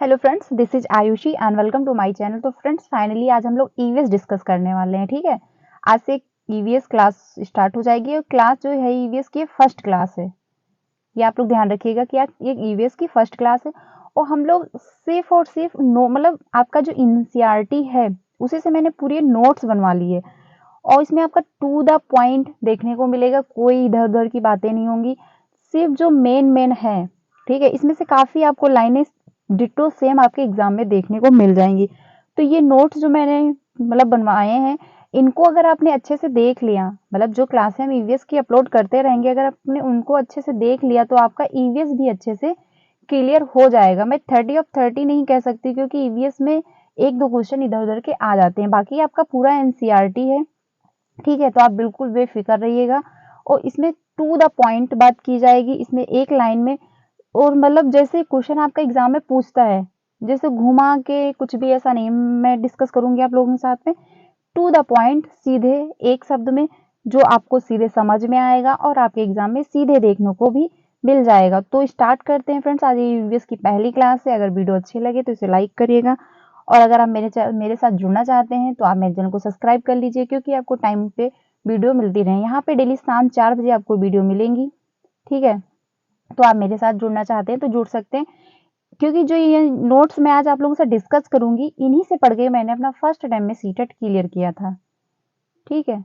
Hello friends, this is Aayushi and welcome to my channel. तो friends, finally आज हम लोग ईवीएस डिस्कस करने वाले हैं। ठीक है, आज से ईवीएस क्लास स्टार्ट हो जाएगी और क्लास जो है ईवीएस की फर्स्ट क्लास है। ये आप लोग ध्यान रखिएगा कि आज ये ईवीएस की फर्स्ट क्लास है और हम लोग सिर्फ और सिर्फ नो मतलब आपका जो एनसीईआरटी है उसी से मैंने पूरी नोट्स बनवा ली है और इसमें आपका टू द पॉइंट देखने को मिलेगा। कोई इधर उधर की बातें नहीं होंगी, सिर्फ जो मेन मेन है। ठीक है, इसमें से काफी आपको लाइनें डिट्टो सेम आपके एग्जाम में देखने को मिल जाएंगी। तो ये नोट्स जो मैंने बनवाए हैं, इनको अगर आपने अच्छे से देख लिया, जो क्लासें हम ईवीएस की अपलोड करते रहेंगे, अगर आपने उनको अच्छे से देख लिया तो आपका ईवीएस भी अच्छे से क्लियर हो जाएगा। मैं 30 ऑफ 30 नहीं कह सकती क्योंकि ईवीएस में एक दो क्वेश्चन इधर उधर के आ जाते हैं, बाकी आपका पूरा एनसीईआरटी है। ठीक है, तो आप बिल्कुल बेफिक्र रहिएगा और इसमें टू द पॉइंट बात की जाएगी, इसमें एक लाइन में। और जैसे क्वेश्चन आपका एग्जाम में पूछता है, जैसे घुमा के कुछ भी ऐसा नहीं मैं डिस्कस करूंगी आप लोगों के साथ में। टू द पॉइंट, सीधे एक शब्द में, जो आपको सीधे समझ में आएगा और आपके एग्जाम में सीधे देखने को भी मिल जाएगा। तो स्टार्ट करते हैं फ्रेंड्स, आज ईवीएस की पहली क्लास है। अगर वीडियो अच्छी लगे तो इसे लाइक करिएगा और अगर आप मेरे साथ जुड़ना चाहते हैं तो आप मेरे चैनल को सब्सक्राइब कर लीजिए, क्योंकि आपको टाइम पे वीडियो मिलती रहे। यहाँ पे डेली शाम 4 बजे आपको वीडियो मिलेंगी। ठीक है, तो आप मेरे साथ जुड़ना चाहते हैं तो जुड़ सकते हैं, क्योंकि जो ये नोट्स मैं आज आप लोगों से डिस्कस करूंगी, इन्हीं से पढ़ के मैंने अपना फर्स्ट टाइम में सीटेट क्लियर किया था। ठीक है,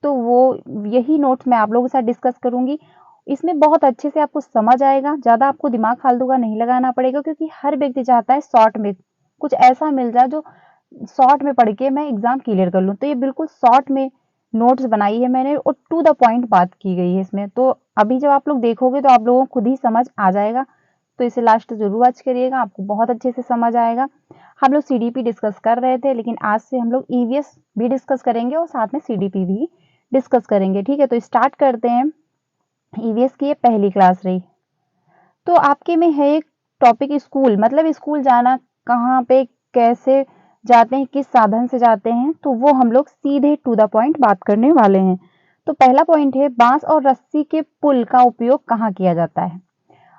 तो वो यही नोट्स मैं आप लोगों के साथ डिस्कस करूंगी। इसमें बहुत अच्छे से आपको समझ आएगा, ज्यादा आपको दिमाग फालतू का नहीं लगाना पड़ेगा, क्योंकि हर व्यक्ति चाहता है शॉर्ट में कुछ ऐसा मिल जाए जो शॉर्ट में पढ़ के मैं एग्जाम क्लियर कर लूँ। तो ये बिल्कुल शॉर्ट में नोट्स बनाई है मैंने और टू द पॉइंट बात की गई है इसमें। तो अभी जब आप लोग देखोगे तो आप लोगों को खुद ही समझ आ जाएगा। तो इसे लास्ट जरूर वॉच करिएगा, आपको बहुत अच्छे से समझ आएगा। हम लोग सीडीपी डिस्कस कर रहे थे, लेकिन आज से हम लोग ईवीएस भी डिस्कस करेंगे और साथ में सीडीपी भी डिस्कस करेंगे। ठीक है, तो स्टार्ट करते हैं। ईवीएस की ये पहली क्लास रही। तो आपके में है एक टॉपिक स्कूल, स्कूल जाना कहाँ पे, कैसे जाते हैं, किस साधन से जाते हैं, तो वो हम लोग सीधे टू द पॉइंट बात करने वाले हैं। तो पहला पॉइंट है, बांस और रस्सी के पुल का उपयोग कहाँ किया जाता है।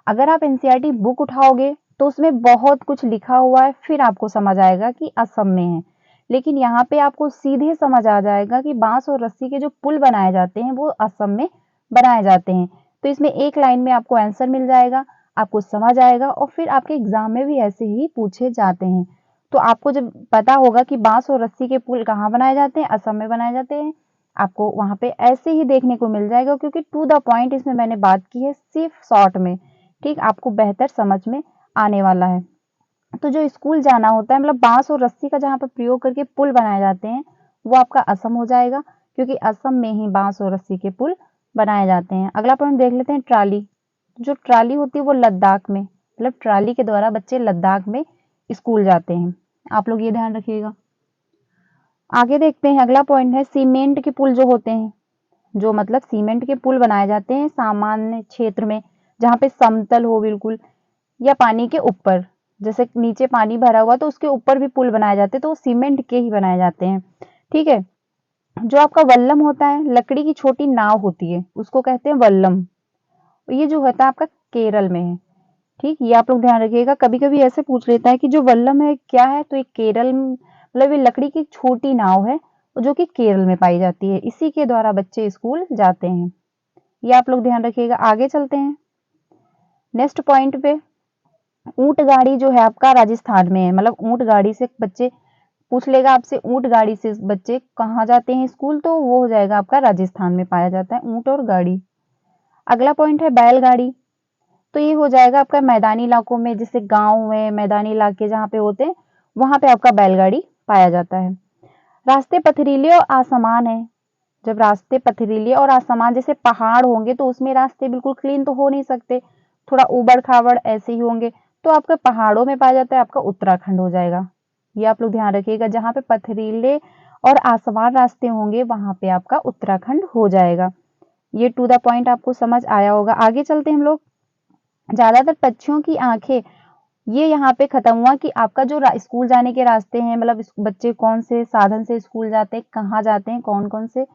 अगर आप एनसीईआरटी बुक उठाओगे तो उसमें बहुत कुछ लिखा हुआ है, फिर आपको समझ आएगा कि असम में है। लेकिन यहाँ पे आपको सीधे समझ आ जाएगा कि बांस और रस्सी के जो पुल बनाए जाते हैं वो असम में बनाए जाते हैं। तो इसमें एक लाइन में आपको आंसर मिल जाएगा, आपको समझ आएगा और फिर आपके एग्जाम में भी ऐसे ही पूछे जाते हैं। तो आपको जब पता होगा कि बांस और रस्सी के पुल कहाँ बनाए जाते हैं, असम में बनाए जाते हैं, आपको वहां पे ऐसे ही देखने को मिल जाएगा, क्योंकि टू द पॉइंट इसमें मैंने बात की है सिर्फ शॉर्ट में। ठीक, आपको बेहतर समझ में आने वाला है। तो जो स्कूल जाना होता है, बांस और रस्सी का जहाँ पर प्रयोग करके पुल बनाए जाते हैं, वो आपका असम हो जाएगा, क्योंकि असम में ही बांस और रस्सी के पुल बनाए जाते हैं। अगला पॉइंट देख लेते हैं, ट्राली। जो ट्राली होती है वो लद्दाख में, ट्राली के द्वारा बच्चे लद्दाख में स्कूल जाते हैं। आप लोग ये ध्यान रखिएगा। आगे देखते हैं, अगला पॉइंट है सीमेंट के पुल जो होते हैं, जो सीमेंट के पुल बनाए जाते हैं सामान्य क्षेत्र में, जहाँ पे समतल हो बिल्कुल, या पानी के ऊपर, जैसे नीचे पानी भरा हुआ तो उसके ऊपर भी पुल बनाए जाते हैं, तो वो सीमेंट के ही बनाए जाते हैं। ठीक है, जो आपका वल्लम होता है, लकड़ी की छोटी नाव होती है, उसको कहते हैं वल्लम। ये जो होता है आपका केरल में है। ठीक, ये आप लोग ध्यान रखिएगा, कभी कभी ऐसे पूछ लेता है कि जो वल्लम है क्या है, तो ये केरल ये लकड़ी की छोटी नाव है जो कि केरल में पाई जाती है, इसी के द्वारा बच्चे स्कूल जाते हैं। ये आप लोग ध्यान रखिएगा। आगे चलते हैं नेक्स्ट पॉइंट पे। ऊंट गाड़ी जो है आपका राजस्थान में है, ऊंट गाड़ी से बच्चे पूछ लेगा आपसे, ऊंट गाड़ी से बच्चे कहाँ जाते हैं स्कूल, तो वो हो जाएगा आपका राजस्थान में पाया जाता है ऊंट और गाड़ी। अगला पॉइंट है बैलगाड़ी। तो ये हो जाएगा आपका मैदानी इलाकों में, जैसे गांव में मैदानी इलाके जहाँ पे होते हैं, वहां पे आपका बैलगाड़ी पाया जाता है। रास्ते पथरीले और असमान है। जब रास्ते पथरीले और असमान, जैसे पहाड़ होंगे तो उसमें रास्ते बिल्कुल क्लीन तो हो नहीं सकते, थोड़ा उबड़ खाबड़ ऐसे ही होंगे, तो आपका पहाड़ों में पाया जाता है, आपका उत्तराखंड हो जाएगा। ये आप लोग ध्यान रखिएगा, जहाँ पे पथरीले और आसमान रास्ते होंगे वहां पे आपका उत्तराखंड हो जाएगा। ये टू द पॉइंट आपको समझ आया होगा। आगे चलते हैं हम लोग। ज्यादातर पक्षियों की आंखें, ये यहाँ पे खत्म हुआ कि आपका जो स्कूल जाने के रास्ते हैं, बच्चे कौन से साधन से स्कूल जाते हैं, कहाँ जाते हैं, कौन कौन से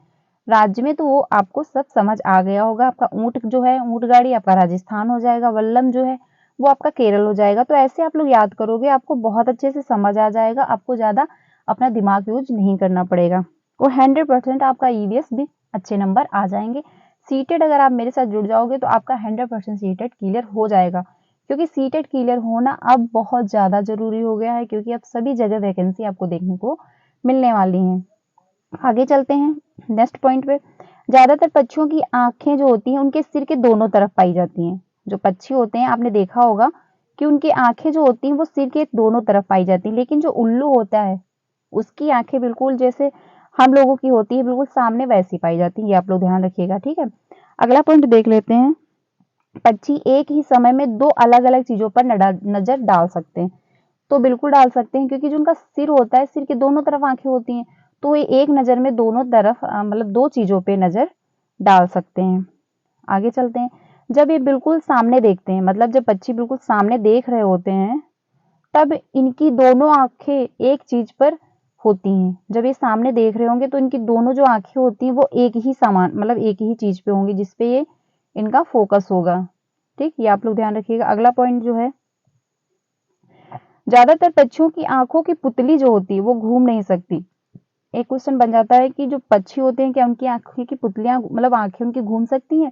राज्य में, तो वो आपको सब समझ आ गया होगा। आपका ऊंट जो है, ऊंट गाड़ी आपका राजस्थान हो जाएगा। वल्लम जो है वो आपका केरल हो जाएगा। तो ऐसे आप लोग याद करोगे, आपको बहुत अच्छे से समझ आ जाएगा, आपको ज़्यादा अपना दिमाग यूज नहीं करना पड़ेगा और 100% आपका ईवीएस भी अच्छे नंबर आ जाएंगे। सीटेट अगर आप मेरे साथ जुड़ जाओगे तो आपका 100% सीटेट क्लियर हो जाएगा, क्योंकि सीटेट क्लियर होना अब बहुत ज़्यादा ज़रूरी हो गया है, क्योंकि अब सभी जगह वैकेंसी आपको देखने को मिलने वाली हैं। आगे चलते हैं नेक्स्ट पॉइंट पे। ज़्यादातर पक्षियों की आंखें जो होती हैं उनके सिर के दोनों तरफ पाई जाती हैं। जो पक्षी होते हैं आपने देखा होगा कि उनकी आंखें जो होती हैं वो सिर के दोनों तरफ पाई जाती हैं, लेकिन जो उल्लू होता है उसकी आंखें बिल्कुल जैसे हम लोगों की होती है बिल्कुल सामने वैसी पाई जाती है। ये आप लोग ध्यान रखिएगा, ठीक है। अगला पॉइंट देख लेते हैं। पक्षी एक ही समय में दो अलग अलग चीजों पर नजर डाल सकते हैं। तो बिल्कुल डाल सकते हैं, क्योंकि जो उनका सिर होता है सिर के दोनों तरफ आंखें होती हैं, तो ये एक नजर में दोनों तरफ मतलब दो चीजों पे नजर डाल सकते हैं। आगे चलते हैं। जब ये बिल्कुल सामने देखते हैं, मतलब जब पक्षी बिल्कुल सामने देख रहे होते हैं, तब इनकी दोनों आंखें एक चीज पर होती हैं। जब ये सामने देख रहे होंगे तो इनकी दोनों जो आंखें होती हैं वो एक ही सामान मतलब एक ही चीज पे होंगी, जिसपे ये इनका फोकस होगा। ठीक, ये आप लोग ध्यान रखिएगा। अगला पॉइंट जो है, ज्यादातर पक्षियों की आंखों की पुतली जो होती है वो घूम नहीं सकती। एक क्वेश्चन बन जाता है कि जो पक्षी होते हैं क्या उनकी आंखों की पुतलियां मतलब आंखें उनकी घूम सकती हैं?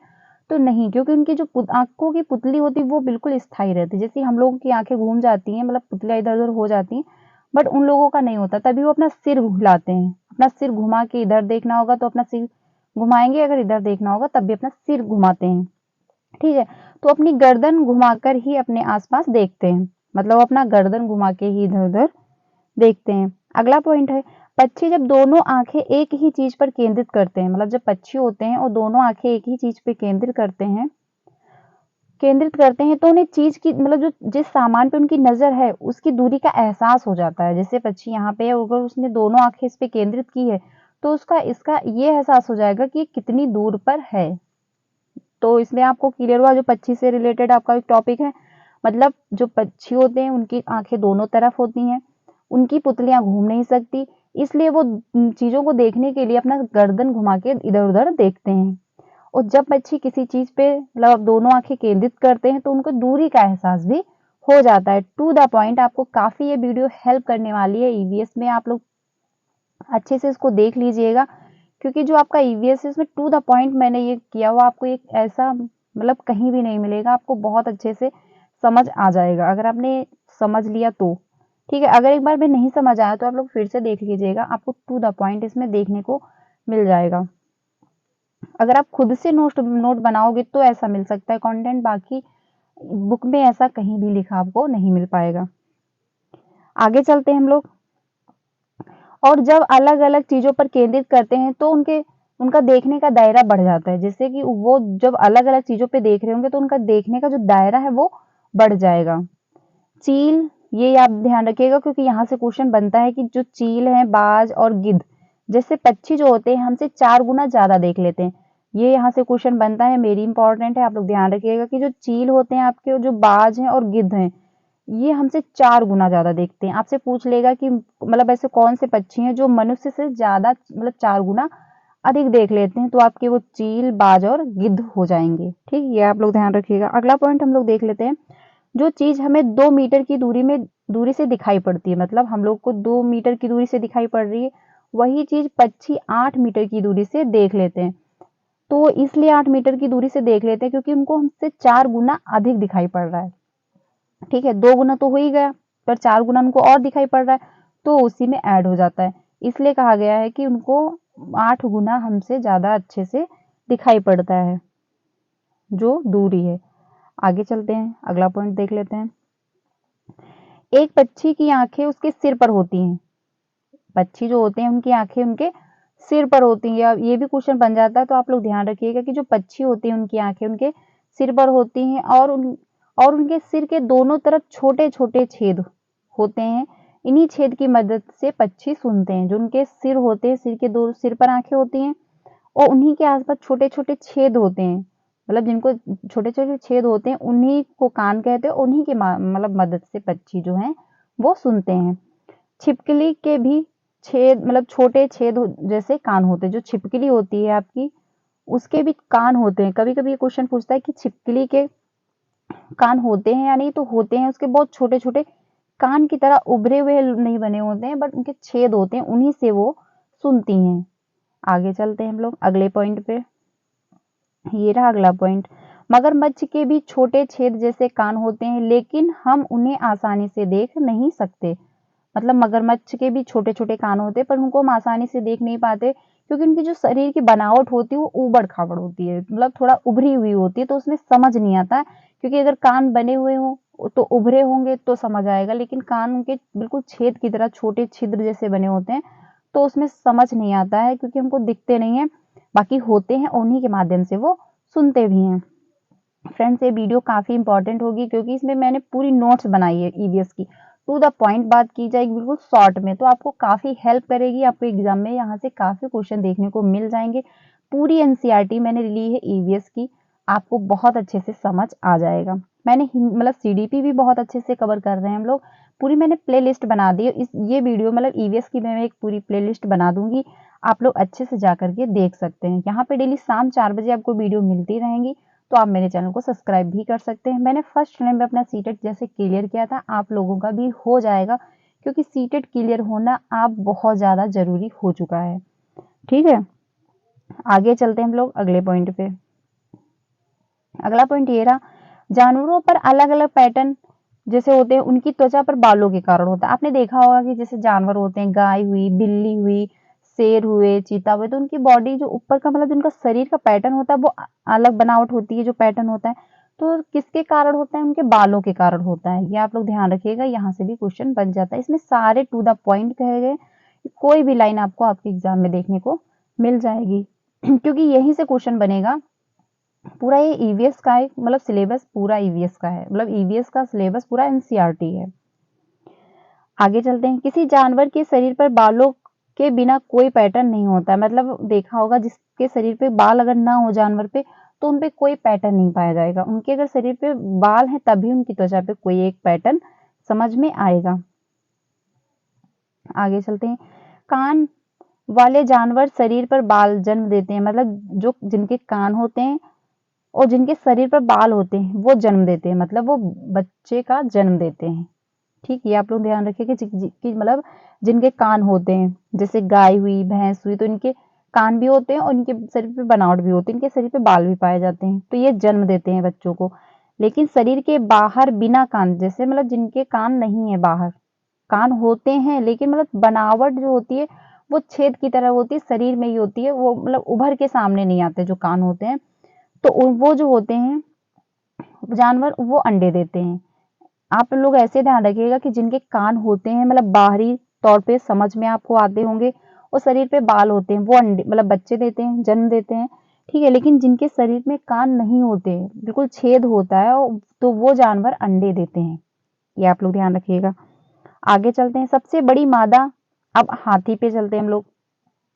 तो नहीं, क्योंकि उनकी जो आंखों की पुतली होती है वो बिल्कुल स्थायी रहती है। जैसे हम लोगों की आंखें घूम जाती हैं, मतलब पुतलियां इधर उधर हो जाती हैं, बट उन लोगों का नहीं होता। तभी वो अपना सिर हिलाते हैं। अपना सिर घुमा के इधर देखना होगा तो अपना सिर घुमाएंगे, अगर इधर देखना होगा तब भी अपना सिर घुमाते हैं। ठीक है, तो अपनी गर्दन घुमाकर ही अपने आसपास देखते हैं, मतलब अपना गर्दन घुमा के ही इधर उधर देखते हैं। अगला पॉइंट है, पक्षी जब दोनों आंखें एक ही चीज पर केंद्रित करते हैं, मतलब जब पक्षी होते हैं और दोनों आंखें एक ही चीज पे केंद्रित करते हैं तो उन्हें चीज की मतलब जो जिस सामान पे उनकी नजर है उसकी दूरी का एहसास हो जाता है। जैसे पक्षी यहाँ पे है, अगर उसने दोनों आंखें इस पे केंद्रित की है तो उसका इसका ये एहसास हो जाएगा कि कितनी दूर पर है। तो इसमें आपको क्लियर हुआ, जो पक्षी से रिलेटेड आपका एक टॉपिक है। मतलब जो पक्षी होते हैं उनकी आंखें दोनों तरफ होती हैं, उनकी पुतलियां घूम नहीं सकती, इसलिए वो चीजों को देखने के लिए अपना गर्दन घुमा के इधर उधर देखते हैं। और जब पक्षी किसी चीज पे मतलब दोनों आंखें केंद्रित करते हैं तो उनको दूरी का एहसास भी हो जाता है। टू द पॉइंट, आपको काफी ये वीडियो हेल्प करने वाली है ईवीएस में। आप लोग अच्छे से इसको देख लीजिएगा, क्योंकि जो आपका ईवीएस है इसमें टू द पॉइंट मैंने ये किया हुआ, आपको एक ऐसा मतलब कहीं भी नहीं मिलेगा। आपको बहुत अच्छे से समझ आ जाएगा अगर आपने समझ लिया तो। ठीक है, अगर एक बार में नहीं समझ आया तो आप लोग फिर से देख लीजिएगा, आपको टू द पॉइंट इसमें देखने को मिल जाएगा। अगर आप खुद से नोट बनाओगे तो ऐसा मिल सकता है कंटेंट, बाकी बुक में ऐसा कहीं भी लिखा आपको नहीं मिल पाएगा। आगे चलते हैं हम लोग। और जब अलग अलग चीजों पर केंद्रित करते हैं तो उनका देखने का दायरा बढ़ जाता है। जैसे कि वो जब अलग अलग चीजों पे देख रहे होंगे तो उनका देखने का जो दायरा है वो बढ़ जाएगा। चील, ये आप ध्यान रखिएगा, क्योंकि यहाँ से क्वेश्चन बनता है कि जो चील है, बाज और गिद्ध जैसे पक्षी जो होते हैं हमसे 4 गुना ज्यादा देख लेते हैं। ये यहाँ से क्वेश्चन बनता है, मेरी इंपॉर्टेंट है, आप लोग ध्यान रखिएगा कि जो चील होते हैं आपके, जो बाज हैं और गिद्ध हैं, ये हमसे 4 गुना ज्यादा देखते हैं। आपसे पूछ लेगा कि मतलब ऐसे कौन से पक्षी हैं जो मनुष्य से ज्यादा मतलब 4 गुना अधिक देख लेते हैं, तो आपके वो चील, बाज और गिद्ध हो जाएंगे। ठीक, ये आप लोग ध्यान रखिएगा। अगला पॉइंट हम लोग देख लेते हैं। जो चीज हमें 2 मीटर की दूरी से दिखाई पड़ती है, मतलब हम लोग को 2 मीटर की दूरी से दिखाई पड़ रही है, वही चीज पक्षी 8 मीटर की दूरी से देख लेते हैं। तो इसलिए 8 मीटर की दूरी से देख लेते हैं क्योंकि उनको हमसे 4 गुना अधिक दिखाई पड़ रहा है। ठीक है, 2 गुना तो हो ही गया, पर 4 गुना उनको और दिखाई पड़ रहा है, तो उसी में ऐड हो जाता है। इसलिए कहा गया है कि उनको 8 गुना हमसे ज्यादा अच्छे से दिखाई पड़ता है जो दूरी है। आगे चलते हैं, अगला पॉइंट देख लेते हैं। एक पक्षी की आंखें उसके सिर पर होती हैं। पक्षी जो होते हैं उनकी आंखें उनके सिर पर होती हैं। ये भी क्वेश्चन बन जाता है, तो आप लोग ध्यान रखिएगा कि जो पक्षी होती हैं उनकी आंखें उनके सिर पर होती हैं, और उनके सिर के दोनों तरफ छोटे छोटे छेद होते हैं। इन्हीं छेद की मदद से पक्षी सुनते हैं। जो उनके सिर होते हैं, सिर पर आंखें होती हैं और उन्हीं के आसपास छोटे छोटे छेद होते हैं, मतलब जिनको छोटे छोटे छेद होते हैं उन्हीं को कान कहते हैं। उन्हीं के मतलब मदद से पक्षी जो हैं वो सुनते हैं। छिपकली के भी छेद मतलब छोटे छेद जैसे कान होते हैं। जो छिपकली होती है आपकी, उसके भी कान होते हैं। कभी कभी ये क्वेश्चन पूछता है कि छिपकली के कान होते हैं या नहीं, तो होते हैं। उसके बहुत छोटे-छोटे कान की तरह उभरे हुए नहीं बने होते हैं, बट उनके छेद होते हैं, उन्हीं से वो सुनती हैं। आगे चलते हैं हम लोग अगले पॉइंट पे। ये रहा अगला पॉइंट। मगरमच्छ के भी छोटे छेद जैसे कान होते हैं, लेकिन हम उन्हें आसानी से देख नहीं सकते। मतलब मगरमच्छ के भी छोटे-छोटे कान होते हैं, पर उनको हम आसानी से देख नहीं पाते, क्योंकि उनकी जो शरीर की बनावट होती है वो ऊबड़-खाबड़ होती है, मतलब थोड़ा उभरी हुई होती है, तो उसमें समझ नहीं आता। क्योंकि अगर कान बने हुए हों तो उभरे होंगे तो समझ आएगा, लेकिन कान उनके बिल्कुल छेद की तरह छोटे छिद्र जैसे बने होते हैं, तो उसमें समझ नहीं आता है, क्योंकि हमको दिखते नहीं है। बाकी होते हैं, उन्हीं के माध्यम से वो सुनते भी हैं। फ्रेंड्स, ये वीडियो काफ़ी इंपॉर्टेंट होगी, क्योंकि इसमें मैंने पूरी नोट्स बनाई है ईवीएस की। टू द पॉइंट बात की जाएगी बिल्कुल शॉर्ट में, तो आपको काफ़ी हेल्प करेगी। आपको एग्जाम में यहाँ से काफ़ी क्वेश्चन देखने को मिल जाएंगे। पूरी एनसीईआरटी मैंने ली है ईवीएस की, आपको बहुत अच्छे से समझ आ जाएगा। मैंने मतलब सीडीपी भी बहुत अच्छे से कवर कर रहे हैं हम लोग। पूरी मैंने प्ले लिस्ट बना दी है। ये वीडियो मतलब ईवीएस की मैं एक पूरी प्ले लिस्ट बना दूंगी, आप लोग अच्छे से जा करके देख सकते हैं। यहाँ पे डेली शाम 4 बजे आपको वीडियो मिलती रहेंगी, तो आप मेरे चैनल को सब्सक्राइब भी कर सकते हैं। मैंने फर्स्ट टाइम में अपना सीटेट जैसे क्लियर किया था, आप लोगों का भी हो जाएगा, क्योंकि सीटेट क्लियर होना आप बहुत ज़्यादा ज़रूरी हो चुका है। ठीक है, आगे चलते हैं हम लोग अगले पॉइंट पे। अगला पॉइंट ये रहा, जानवरों पर अलग-अलग पैटर्न जैसे होते हैं, उनकी त्वचा पर बालों के कारण होता है। आपने देखा होगा कि जैसे जानवर होते हैं, गाय हुई, बिल्ली हुई, शेर हुए, चीता हुए, तो उनकी बॉडी जो ऊपर का मतलब उनका शरीर का पैटर्न होता है, वो अलग बनावट होती है, जो पैटर्न होता है। तो किसके कारण होता है? उनके बालों के कारण होता है। ये आप लोग ध्यान रखिएगा, यहाँ से भी क्वेश्चन बन जाता है। इसमें सारे टू द पॉइंट कहे गए, कोई भी लाइन आपको आपके एग्जाम में देखने को मिल जाएगी क्योंकि यहीं से क्वेश्चन बनेगा। पूरा ये ईवीएस का एक मतलब सिलेबस पूरा ईवीएस का है, मतलब ईवीएस का सिलेबस पूरा एनसीईआरटी है। आगे चलते हैं। किसी जानवर के शरीर पर बालों के बिना कोई पैटर्न नहीं होता है। मतलब देखा होगा, जिसके शरीर पे बाल अगर ना हो जानवर पे, तो उन पे कोई पैटर्न नहीं पाया जाएगा। उनके अगर शरीर पे बाल हैं, तभी उनकी त्वचा पे कोई एक पैटर्न समझ में आएगा। आगे चलते हैं। कान वाले जानवर शरीर पर बाल जन्म देते हैं। मतलब जो जिनके कान होते हैं और जिनके शरीर पर बाल होते हैं, वो जन्म देते हैं, मतलब वो बच्चे का जन्म देते हैं। ठीक, ये आप लोग ध्यान रखिए कि मतलब जिनके कान होते हैं, जैसे गाय हुई, भैंस हुई, तो इनके कान भी होते हैं और इनके शरीर पे बनावट भी होती है, इनके शरीर पे बाल भी पाए जाते हैं, तो ये जन्म देते हैं बच्चों को। लेकिन शरीर के बाहर बिना कान, जैसे मतलब जिनके कान नहीं है, बाहर कान होते हैं, लेकिन मतलब बनावट जो होती है वो छेद की तरह होती है, शरीर में ही होती है, वो मतलब उभर के सामने नहीं आते जो कान होते हैं। तो वो जो होते हैं जानवर, वो अंडे देते हैं। आप लोग ऐसे ध्यान रखिएगा कि जिनके कान होते हैं, मतलब बाहरी तौर पे समझ में आपको आते होंगे, और शरीर पे बाल होते हैं, वो अंडे मतलब बच्चे देते हैं, जन्म देते हैं। ठीक है, लेकिन जिनके शरीर में कान नहीं होते, बिल्कुल छेद होता है, तो वो जानवर अंडे देते हैं। ये आप लोग ध्यान रखिएगा। आगे चलते हैं। सबसे बड़ी मादा, अब हाथी पे चलते हैं हम लोग,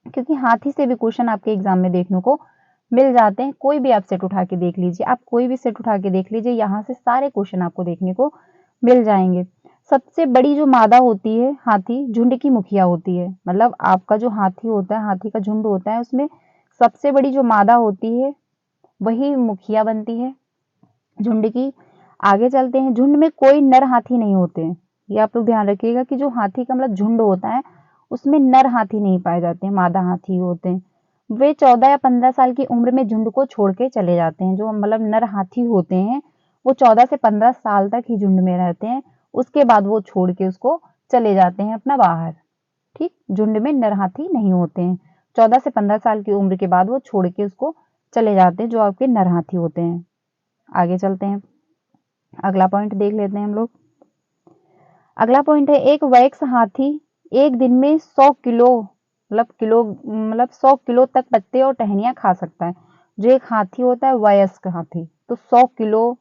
क्योंकि हाथी से भी क्वेश्चन आपके एग्जाम में देखने को मिल जाते हैं। कोई भी आप सेट उठा के देख लीजिए, आप कोई भी सेट उठा के देख लीजिए, यहाँ से सारे क्वेश्चन आपको देखने को मिल जाएंगे। सबसे बड़ी जो मादा होती है हाथी, झुंड की मुखिया होती है। मतलब आपका जो हाथी होता है, हाथी का झुंड होता है, उसमें सबसे बड़ी जो मादा होती है वही मुखिया बनती है झुंड की। आगे चलते हैं। झुंड में कोई नर हाथी नहीं होते हैं। ये आप लोग ध्यान रखिएगा कि जो हाथी का मतलब झुंड होता है, उसमें नर हाथी नहीं पाए जाते हैं, मादा हाथी होते हैं। वे 14 या 15 साल की उम्र में झुंड को छोड़ के चले जाते हैं। जो मतलब नर हाथी होते हैं, वो 14 से 15 साल तक ही झुंड में रहते हैं, उसके बाद वो छोड़ के उसको चले जाते हैं अपना बाहर। ठीक, झुंड में नर हाथी नहीं होते हैं। 14 से 15 साल की उम्र के बाद वो छोड़ के उसको चले जाते हैं, जो आपके नर हाथी होते हैं। आगे चलते हैं, अगला पॉइंट देख लेते हैं हम लोग। अगला पॉइंट है, एक वयस्क हाथी एक दिन में 100 किलो मतलब 100 किलो तक पत्ते और टहनियां खा सकता है। जो एक हाथी होता है वयस्क हाथी, तो 100 किलो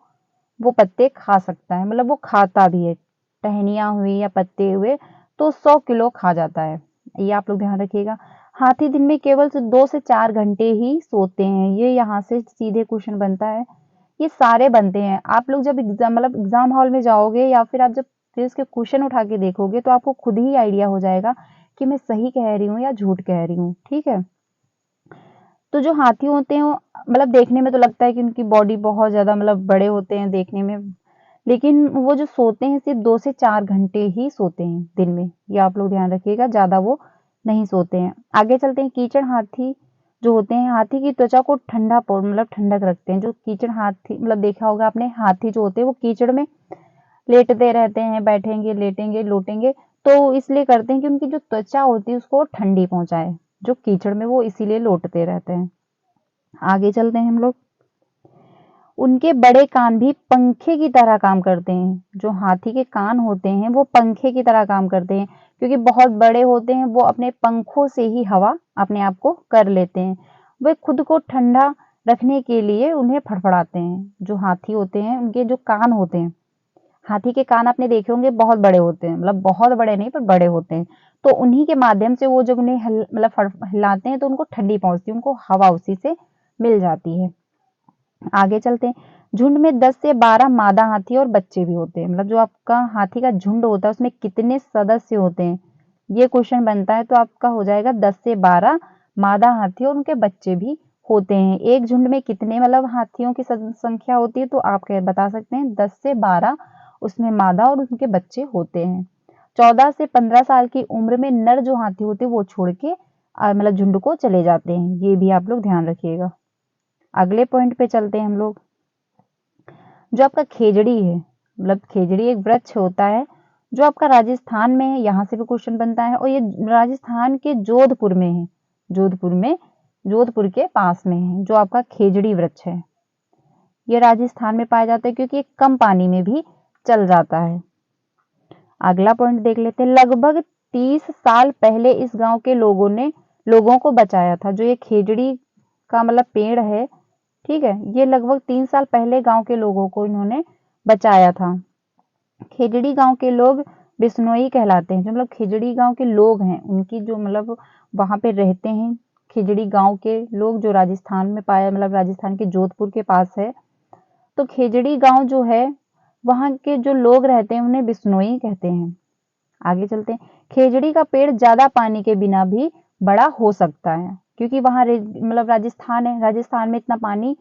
वो पत्ते खा सकता है, मतलब वो खाता भी है। टहनियां हुई या पत्ते हुए, तो 100 किलो खा जाता है। ये आप लोग ध्यान रखिएगा। हाथी दिन में केवल 2 से 4 घंटे ही सोते हैं। ये यहाँ से सीधे क्वेश्चन बनता है। ये सारे बनते हैं। आप लोग जब एग्जाम मतलब एग्जाम हॉल में जाओगे, या फिर आप जब फिर इसके क्वेश्चन उठा के देखोगे, तो आपको खुद ही आइडिया हो जाएगा कि मैं सही कह रही हूँ या झूठ कह रही हूँ। ठीक है, तो जो हाथी होते हैं वो मतलब देखने में तो लगता है कि उनकी बॉडी बहुत ज़्यादा मतलब बड़े होते हैं देखने में, लेकिन वो जो सोते हैं सिर्फ़ 2 से 4 घंटे ही सोते हैं दिन में। ये आप लोग ध्यान रखिएगा, ज़्यादा वो नहीं सोते हैं। आगे चलते हैं, कीचड़ हाथी जो होते हैं, हाथी की त्वचा को ठंडा मतलब ठंडक रखते हैं। जो कीचड़ हाथी मतलब देखा होगा आपने, हाथी जो होते हैं वो कीचड़ में लेटते रहते हैं, बैठेंगे, लेटेंगे, लोटेंगे, तो इसलिए करते हैं कि उनकी जो त्वचा होती है उसको ठंडी पहुँचाए। जो कीचड़ में वो इसीलिए लोटते रहते हैं। आगे चलते हैं हम लोग। उनके बड़े कान भी पंखे की तरह काम करते हैं। जो हाथी के कान होते हैं वो पंखे की तरह काम करते हैं, क्योंकि बहुत बड़े होते हैं, वो अपने पंखों से ही हवा अपने आप को कर लेते हैं। वे खुद को ठंडा रखने के लिए उन्हें फड़फड़ाते हैं। जो हाथी होते हैं उनके जो कान होते हैं, हाथी के कान आपने देखे होंगे बहुत बड़े होते हैं, मतलब बहुत बड़े नहीं पर बड़े होते हैं। तो उन्हीं के माध्यम से वो जब उन्हें मतलब हिलाते हैं तो उनको ठंडी पहुंचती है, उनको हवा उसी से मिल जाती है। आगे चलते हैं। झुंड में 10 से 12 मादा हाथी और बच्चे भी होते हैं। मतलब जो आपका हाथी का झुंड होता है उसमें कितने सदस्य होते हैं, ये क्वेश्चन बनता है, तो आपका हो जाएगा 10 से 12 मादा हाथी और उनके बच्चे भी होते हैं। एक झुंड में कितने मतलब हाथियों की संख्या होती है, तो आप क्या बता सकते हैं 10 से 12 उसमें मादा और उनके बच्चे होते हैं। 14 से 15 साल की उम्र में नर जो हाथी होते हैं वो छोड़ के मतलब झुंड को चले जाते हैं। ये भी आप लोग ध्यान रखिएगा। अगले पॉइंट पे चलते हैं हम लोग। जो आपका खेजड़ी है, मतलब खेजड़ी एक वृक्ष होता है जो आपका राजस्थान में है, यहाँ से भी क्वेश्चन बनता है, और ये राजस्थान के जोधपुर में है। जोधपुर के पास में है जो आपका खेजड़ी वृक्ष है। ये राजस्थान में पाया जाता है क्योंकि ये कम पानी में भी चल जाता है। अगला पॉइंट देख लेते हैं। लगभग 30 साल पहले इस गांव के लोगों को बचाया था। जो ये खेजड़ी का मतलब पेड़ है, ठीक है, ये लगभग 3 साल पहले गांव के लोगों को इन्होंने बचाया था। खेजड़ी गांव के लोग बिश्नोई कहलाते हैं। जो मतलब खेजड़ी गांव के लोग हैं, उनकी जो मतलब वहां पे रहते हैं खेजड़ी गांव के लोग, जो राजस्थान में पाया मतलब राजस्थान के जोधपुर के पास है। तो खेजड़ी गांव जो है वहां के जो लोग रहते हैं उन्हें बिश्नोई कहते हैं। आगे चलते हैं। खेजड़ी का पेड़ ज्यादा पानी के बिना भी बड़ा हो सकता है, क्योंकि वहां मतलब राजस्थान है, राजस्थान में इतना पानी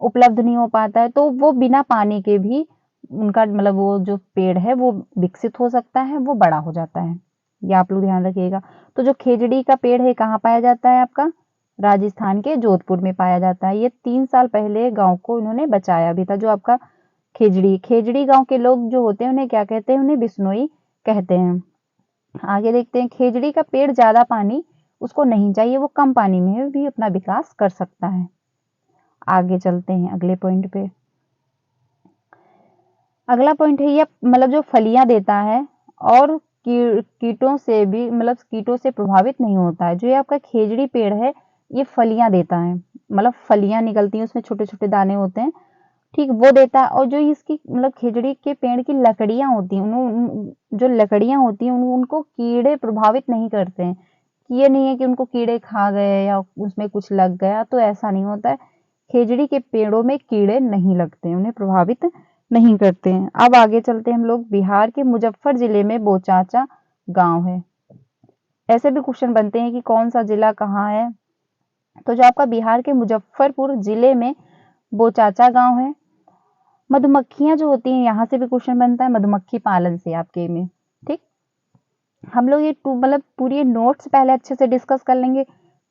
उपलब्ध नहीं हो पाता है, तो वो बिना पानी के भी उनका मतलब वो जो पेड़ है वो विकसित हो सकता है, वो बड़ा हो जाता है। ये आप लोग ध्यान रखिएगा। तो जो खेजड़ी का पेड़ है कहाँ पाया जाता है आपका, राजस्थान के जोधपुर में पाया जाता है। ये 3 साल पहले गांव को इन्होंने बचाया भी था। जो आपका खेजड़ी गांव के लोग जो होते हैं उन्हें क्या कहते हैं, उन्हें बिश्नोई कहते हैं। आगे देखते हैं। खेजड़ी का पेड़ ज्यादा पानी उसको नहीं चाहिए, वो कम पानी में भी अपना विकास कर सकता है। आगे चलते हैं अगले पॉइंट पे। अगला पॉइंट है, ये मतलब जो फलियां देता है और कीटों से भी मतलब कीटों से प्रभावित नहीं होता है। जो ये आपका खेजड़ी पेड़ है ये फलियां देता है, मतलब फलियां निकलती हैं, उसमें छोटे छोटे दाने होते हैं, ठीक, वो देता है। और जो इसकी मतलब खेजड़ी के पेड़ की लकड़ियां होती हैं, जो लकड़ियां होती हैं उनको कीड़े प्रभावित नहीं करते हैं। ये नहीं है कि उनको कीड़े खा गए या उसमें कुछ लग गया, तो ऐसा नहीं होता है। खेजड़ी के पेड़ों में कीड़े नहीं लगते, उन्हें प्रभावित नहीं करते हैं। अब आगे चलते हैं हम लोग। बिहार के मुजफ्फर जिले में बोचाचा गांव है। ऐसे भी क्वेश्चन बनते हैं कि कौन सा जिला कहाँ है, तो जो आपका बिहार के मुजफ्फरपुर जिले में बोचाचा गांव है। मधुमक्खियां जो होती हैं, यहाँ से भी क्वेश्चन बनता है मधुमक्खी पालन से आपके में, ठीक। हम लोग ये मतलब पूरी नोट्स पहले अच्छे से डिस्कस कर लेंगे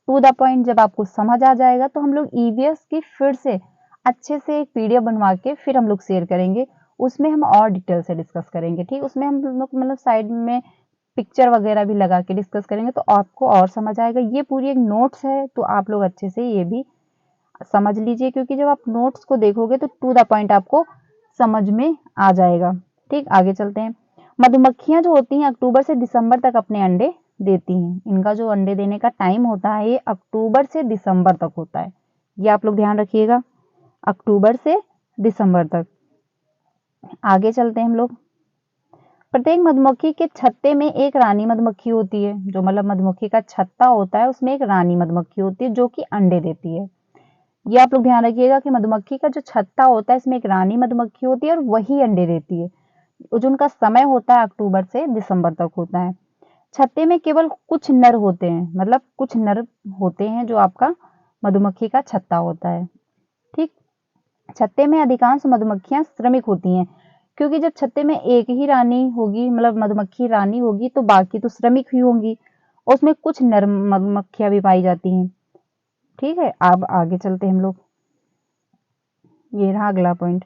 टू द पॉइंट। जब आपको समझ आ जाएगा तो हम लोग ईवीएस की फिर से अच्छे से एक पीडीएफ बनवा के फिर हम लोग शेयर करेंगे। उसमें हम और डिटेल से डिस्कस करेंगे, ठीक। उसमें हम लोग मतलब साइड में पिक्चर वगैरह भी लगा के डिस्कस करेंगे, तो आपको और समझ आएगा। ये पूरी एक नोट्स है, तो आप लोग अच्छे से ये भी समझ लीजिए, क्योंकि जब आप नोट्स को देखोगे तो टू द पॉइंट आपको समझ में आ जाएगा, ठीक। आगे चलते हैं। मधुमक्खियां जो होती हैं अक्टूबर से दिसंबर तक अपने अंडे देती हैं। इनका जो अंडे देने का टाइम होता है ये अक्टूबर से दिसंबर तक होता है। ये आप लोग ध्यान रखिएगा, अक्टूबर से दिसंबर तक। आगे चलते हैं हम लोग। प्रत्येक मधुमक्खी के छत्ते में एक रानी मधुमक्खी होती है। जो मतलब मधुमक्खी का छत्ता होता है उसमें एक रानी मधुमक्खी होती है जो कि अंडे देती है। ये आप लोग ध्यान रखिएगा कि मधुमक्खी का जो छत्ता होता है इसमें एक रानी मधुमक्खी होती है और वही अंडे देती है। जो उनका समय होता है अक्टूबर से दिसंबर तक होता है। छत्ते में केवल कुछ नर होते हैं, मतलब कुछ नर होते हैं जो आपका मधुमक्खी का छत्ता होता है। ठीक, छत्ते में अधिकांश मधुमक्खियां श्रमिक होती हैं, क्योंकि जब छत्ते में एक ही रानी होगी, मतलब मधुमक्खी रानी होगी, तो बाकी तो श्रमिक ही होंगी। उसमें कुछ नर मधुमक्खियां भी पाई जाती हैं। ठीक है, अब आगे चलते हैं हम लोग। ये रहा अगला पॉइंट।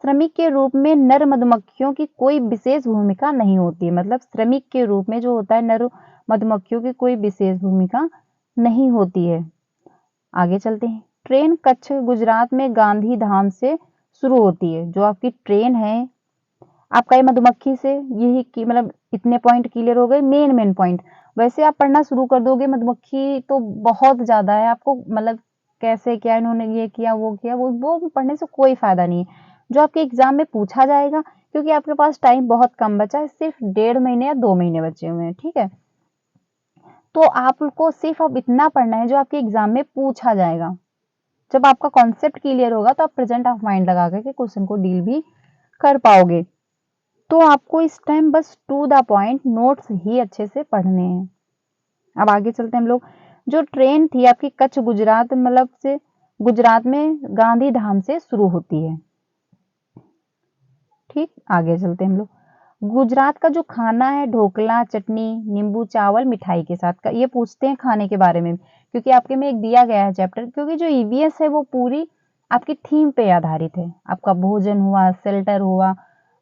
श्रमिक के रूप में नर मधुमक्खियों की कोई विशेष भूमिका नहीं होती है। मतलब श्रमिक के रूप में जो होता है नर मधुमक्खियों की कोई विशेष भूमिका नहीं होती है। आगे चलते हैं। ट्रेन कच्छ गुजरात में गांधी धाम से शुरू होती है। जो आपकी ट्रेन है आपका ये मधुमक्खी से, यही की मतलब इतने पॉइंट क्लियर हो गए, मेन पॉइंट। वैसे आप पढ़ना शुरू कर दोगे मधुमक्खी तो बहुत ज्यादा है, आपको मतलब कैसे क्या इन्होंने ये किया वो किया, वो पढ़ने से कोई फायदा नहीं है। जो आपके एग्जाम में पूछा जाएगा, क्योंकि आपके पास टाइम बहुत कम बचा है, सिर्फ 1.5 महीने या 2 महीने बचे हुए हैं। ठीक है, तो आपको सिर्फ अब इतना पढ़ना है जो आपके एग्जाम में पूछा जाएगा। जब आपका कॉन्सेप्ट क्लियर होगा तो आप प्रेजेंट ऑफ माइंड लगा करके क्वेश्चन को डील भी कर पाओगे। तो आपको इस टाइम बस टू द पॉइंट नोट्स ही अच्छे से पढ़ने हैं। अब आगे चलते हैं हम लोग। जो ट्रेन थी आपकी कच्छ गुजरात मतलब से गुजरात में गांधी धाम से शुरू होती है। ठीक, आगे चलते हैं हम लोग। गुजरात का जो खाना है ढोकला, चटनी, नींबू चावल, मिठाई के साथ का, ये पूछते हैं खाने के बारे में, क्योंकि आपके में एक दिया गया है चैप्टर। क्योंकि जो ईवीएस है वो पूरी आपकी थीम पे आधारित है। आपका भोजन हुआ, शेल्टर हुआ,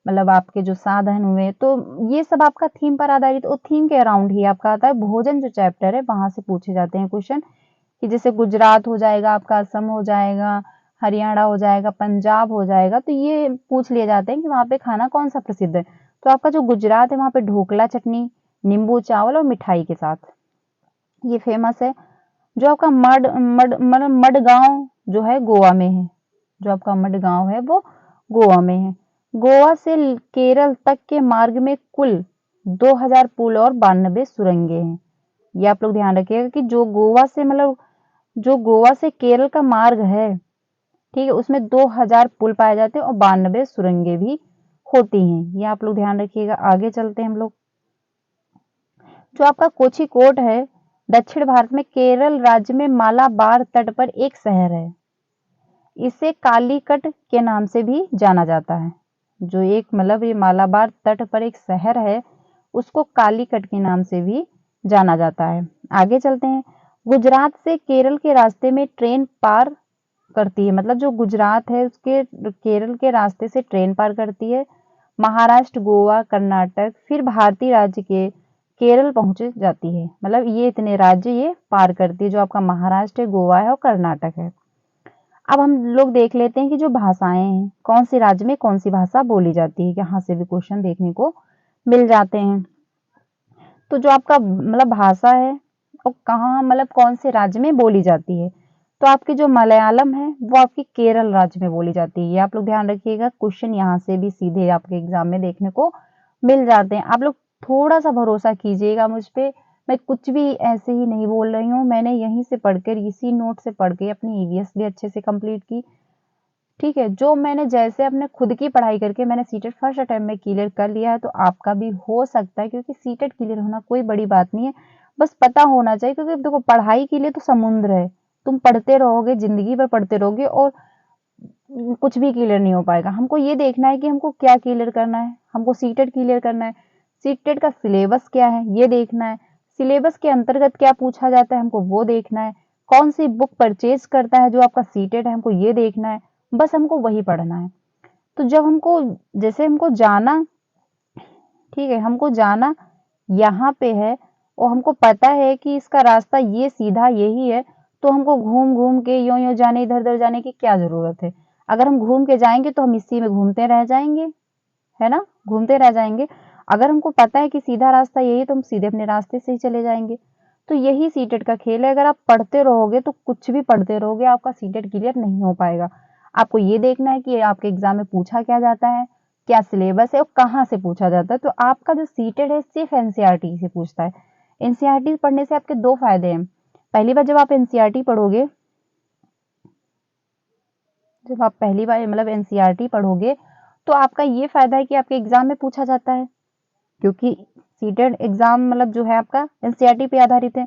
मतलब आपके जो साधन हुए, तो ये सब आपका थीम पर आधारित, और थीम के अराउंड ही आपका आता है। भोजन जो चैप्टर है वहां से पूछे जाते हैं क्वेश्चन, कि जैसे गुजरात हो जाएगा आपका, असम हो जाएगा, हरियाणा हो जाएगा, पंजाब हो जाएगा, तो ये पूछ लिए जाते हैं कि वहां पे खाना कौन सा प्रसिद्ध है। तो आपका जो गुजरात है वहां पे ढोकला, चटनी, नींबू चावल और मिठाई के साथ ये फेमस है। जो आपका मड मड मड मडगांव जो है गोवा में है। जो आपका मडगांव है वो गोवा में है। गोवा से केरल तक के मार्ग में कुल 2000 पुल और 92 सुरंगें हैं। ये आप लोग ध्यान रखिएगा कि जो गोवा से मतलब जो गोवा से केरल का मार्ग है, ठीक है, उसमें 2000 पुल पाए जाते हैं और 92 सुरंगें भी होती हैं। ये आप लोग ध्यान रखिएगा। आगे चलते हैं हम लोग। जो आपका कोझिकोड है दक्षिण भारत में केरल राज्य में मालाबार तट पर एक शहर है। इसे कालीकट के नाम से भी जाना जाता है। जो एक मतलब ये मालाबार तट पर एक शहर है, उसको कालीकट के नाम से भी जाना जाता है। आगे चलते हैं। गुजरात से केरल के रास्ते में ट्रेन पार करती है। मतलब जो गुजरात है उसके केरल के रास्ते से ट्रेन पार करती है। महाराष्ट्र, गोवा, कर्नाटक, फिर भारतीय राज्य के केरल पहुंच जाती है। मतलब ये इतने राज्य ये पार करती है, जो आपका महाराष्ट्र है, गोवा है और कर्नाटक है। अब हम लोग देख लेते हैं कि जो भाषाएं हैं, कौन से राज्य में कौन सी भाषा बोली जाती है। यहाँ से भी क्वेश्चन देखने को मिल जाते हैं। तो जो आपका मतलब भाषा है और कहाँ मतलब कौन से राज्य में बोली जाती है, तो आपकी जो मलयालम है वो आपकी केरल राज्य में बोली जाती है। ये आप लोग ध्यान रखिएगा। क्वेश्चन यहाँ से भी सीधे आपके एग्जाम में देखने को मिल जाते हैं। आप लोग थोड़ा सा भरोसा कीजिएगा मुझ पे, मैं कुछ भी ऐसे ही नहीं बोल रही हूँ। मैंने यहीं से पढ़कर, इसी नोट से पढ़ के अपनी ईवीएस भी अच्छे से कंप्लीट की। ठीक है, जो मैंने जैसे अपने खुद की पढ़ाई करके मैंने सीटेट फर्स्ट अटेम्प्ट में क्लियर कर लिया है, तो आपका भी हो सकता है। क्योंकि सीटेट क्लियर होना कोई बड़ी बात नहीं है, बस पता होना चाहिए। क्योंकि देखो पढ़ाई के लिए तो समुद्र है, तुम पढ़ते रहोगे, जिंदगी भर पढ़ते रहोगे और कुछ भी क्लियर नहीं हो पाएगा। हमको ये देखना है कि हमको क्या क्लियर करना है। हमको सीटेट क्लियर करना है, सीटेट का सिलेबस क्या है ये देखना है, सिलेबस के अंतर्गत क्या पूछा जाता है हमको वो देखना है, कौन सी बुक परचेज करता है जो आपका सीटेट है हमको ये देखना है। बस हमको वही पढ़ना है। तो जब हमको जैसे हमको जाना, ठीक है, हमको जाना यहाँ पे है और हमको पता है कि इसका रास्ता ये सीधा यही है, तो हमको घूम घूम के यो यो जाने, इधर उधर जाने की क्या जरूरत है। अगर हम घूम के जाएंगे तो हम इसी में घूमते रह जाएंगे, है ना, घूमते रह जाएंगे। अगर हमको पता है कि सीधा रास्ता यही है तो हम सीधे अपने रास्ते से ही चले जाएंगे। तो यही सीटेट का खेल है। अगर आप पढ़ते रहोगे तो कुछ भी पढ़ते रहोगे, आपका सीटेट क्लियर नहीं हो पाएगा। आपको ये देखना है कि आपके एग्जाम में पूछा क्या जाता है, क्या सिलेबस है और कहाँ से पूछा जाता है। तो आपका जो सीटेट है सिर्फ एनसीईआरटी से पूछता है। एनसीईआरटी पढ़ने से आपके दो फायदे हैं। पहली बार जब आप एनसीईआरटी पढ़ोगे, जब आप पहली बार मतलब एनसीईआरटी पढ़ोगे, तो आपका ये फायदा है कि आपके एग्जाम में पूछा जाता है। क्योंकि सीटेट एग्जाम मतलब जो है आपका एनसीईआरटी पे आधारित है।